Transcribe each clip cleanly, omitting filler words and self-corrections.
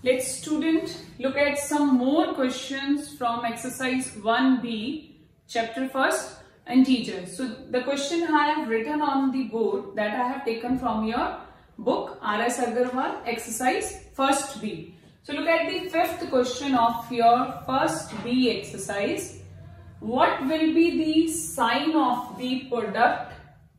Let's student look at some more questions from exercise 1B, chapter 1st, integers. So the question I have written on the board that I have taken from your book R.S. Agarwal, exercise 1st B. So look at the fifth question of your 1st B exercise. What will be the sign of the product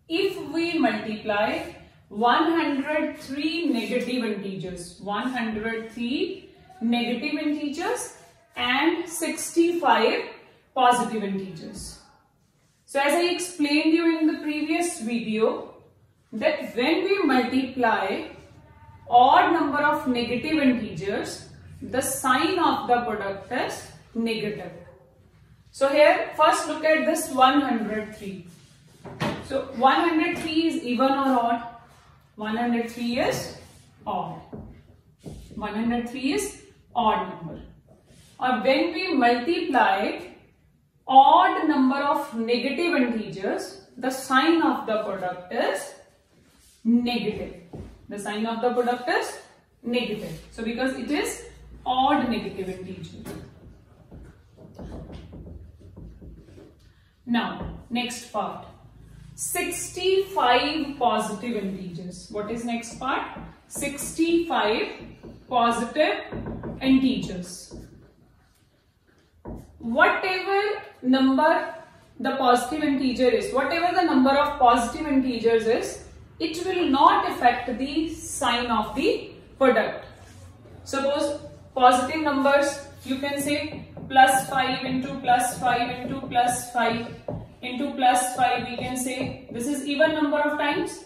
if we multiply 103 negative integers, 103 negative integers and 65 positive integers? So as I explained you in the previous video, that when we multiply odd number of negative integers, the sign of the product is negative. So here first look at this 103. So 103 is even or odd? 103 is odd. 103 is odd number. Or when we multiply odd number of negative integers, the sign of the product is negative. The sign of the product is negative. So because it is odd negative integer. Now next part. 65 positive integers. What is next part? 65 positive integers. Whatever number the positive integer is, whatever the number of positive integers is, it will not affect the sign of the product. Suppose positive numbers, you can say plus 5 into plus 5 into plus 5 into plus 5, we can say this is even number of times.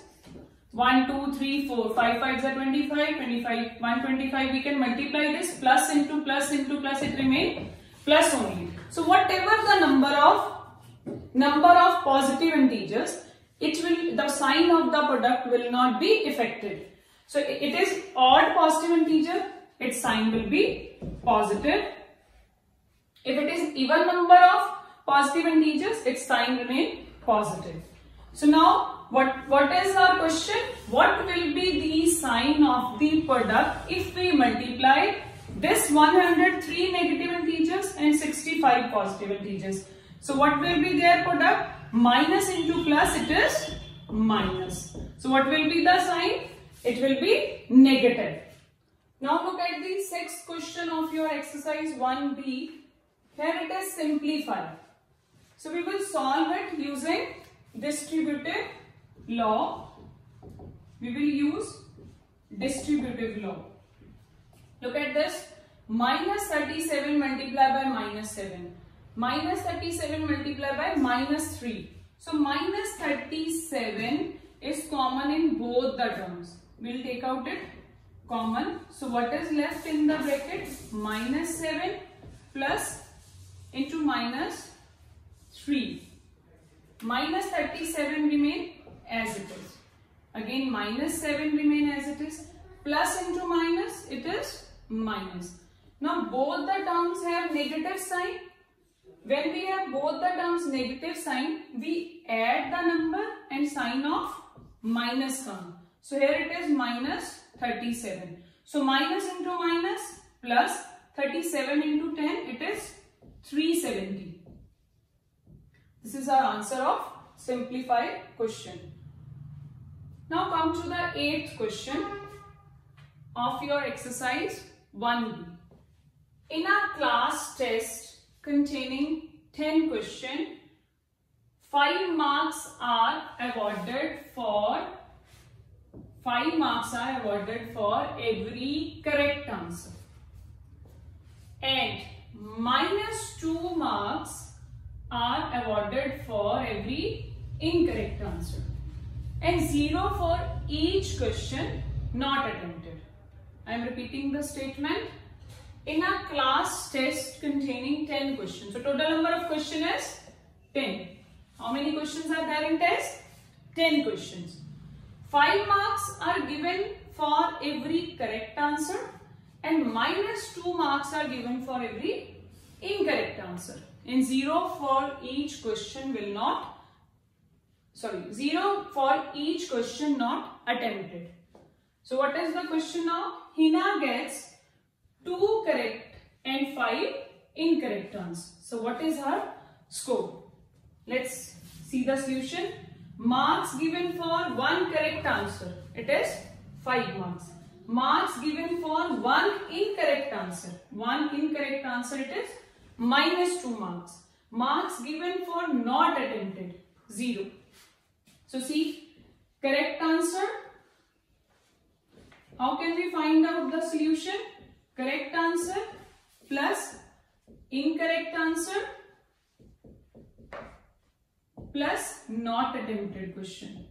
1, 2, 3, 4, 5 5s are 25, 25, 125, we can multiply this plus into plus into plus, it remains plus only. So whatever the number of positive integers, it will, the sign of the product will not be affected. So it is odd positive integer, its sign will be positive. If it is even number of positive integers, its sign remain positive. So now what is our question? What will be the sign of the product if we multiply this 103 negative integers and 65 positive integers? So what will be their product? Minus into plus, it is minus. So what will be the sign? It will be negative. Now look at the sixth question of your exercise 1B. Here it is simplify. So we will solve it using distributive law. We will use distributive law. Look at this. Minus 37 multiplied by minus 7. Minus 37 multiplied by minus 3. So minus 37 is common in both the terms. We will take out it common. So what is left in the bracket? Minus 7 plus into minus 3. Minus 37 remain as it is. Again minus 7 remain as it is. Plus into minus, it is minus. Now both the terms have negative sign. When we have both the terms negative sign, we add the number and sign of minus come. So here it is minus 37. So minus into minus plus 37 into 10, it is 370. This is our answer of simplified question. Now come to the 8th question of your exercise 1B. In a class test containing 10 questions, 5 marks are awarded for every correct answer, and minus 2 marks are awarded for every incorrect answer, and 0 for each question not attempted. I am repeating the statement. In a class test containing 10 questions. So total number of questions is 10. How many questions are there in test? 10 questions. 5 marks are given for every correct answer and minus 2 marks are given for every incorrect answer. And 0 for each question not attempted. So what is the question now? Hina gets 2 correct and 5 incorrect answers. So what is her score? Let's see the solution. Marks given for 1 correct answer, it is 5 marks. Marks given for 1 incorrect answer, it is minus 2 marks. Marks given for not attempted, 0. So see, correct answer. How can we find out the solution? Correct answer plus incorrect answer plus not attempted question.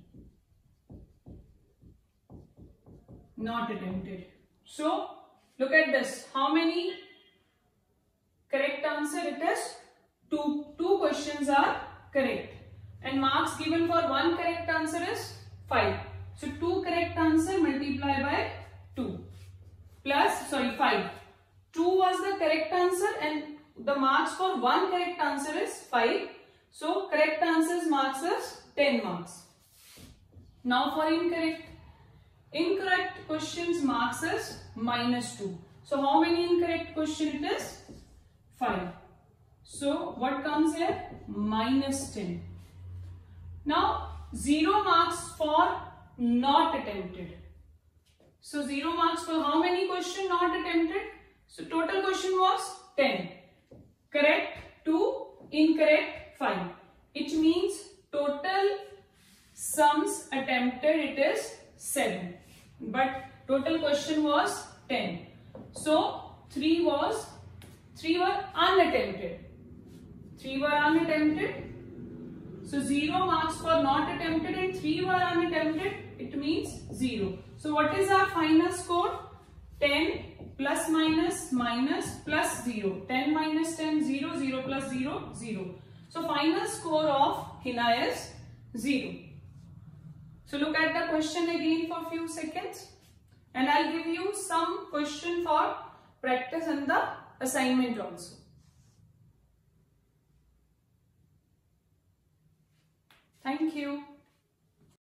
Not attempted. So look at this. How many correct answer it is? 2. 2 questions are correct. And marks given for 1 correct answer is 5. So 2 correct answer multiplied by 2 plus 5. 2 was the correct answer and the marks for 1 correct answer is 5. So correct answers marks is 10 marks. Now for incorrect. Incorrect questions marks is minus 2. So how many incorrect question it is? 5. So what comes here? Minus 10. Now 0 marks for not attempted. So 0 marks for how many question not attempted? So total question was 10. Correct 2, incorrect 5. It means total sums attempted it is 7. But total question was 10. So 3 were unattempted. 3 were unattempted. So 0 marks for not attempted and 3 were unattempted. It means 0. So what is our final score? 10 plus minus minus plus 0. 10 minus 10, 0. 0 plus 0, 0. So final score of Hina is 0. So look at the question again for a few seconds. And I'll give you some question for practice and the assignment also.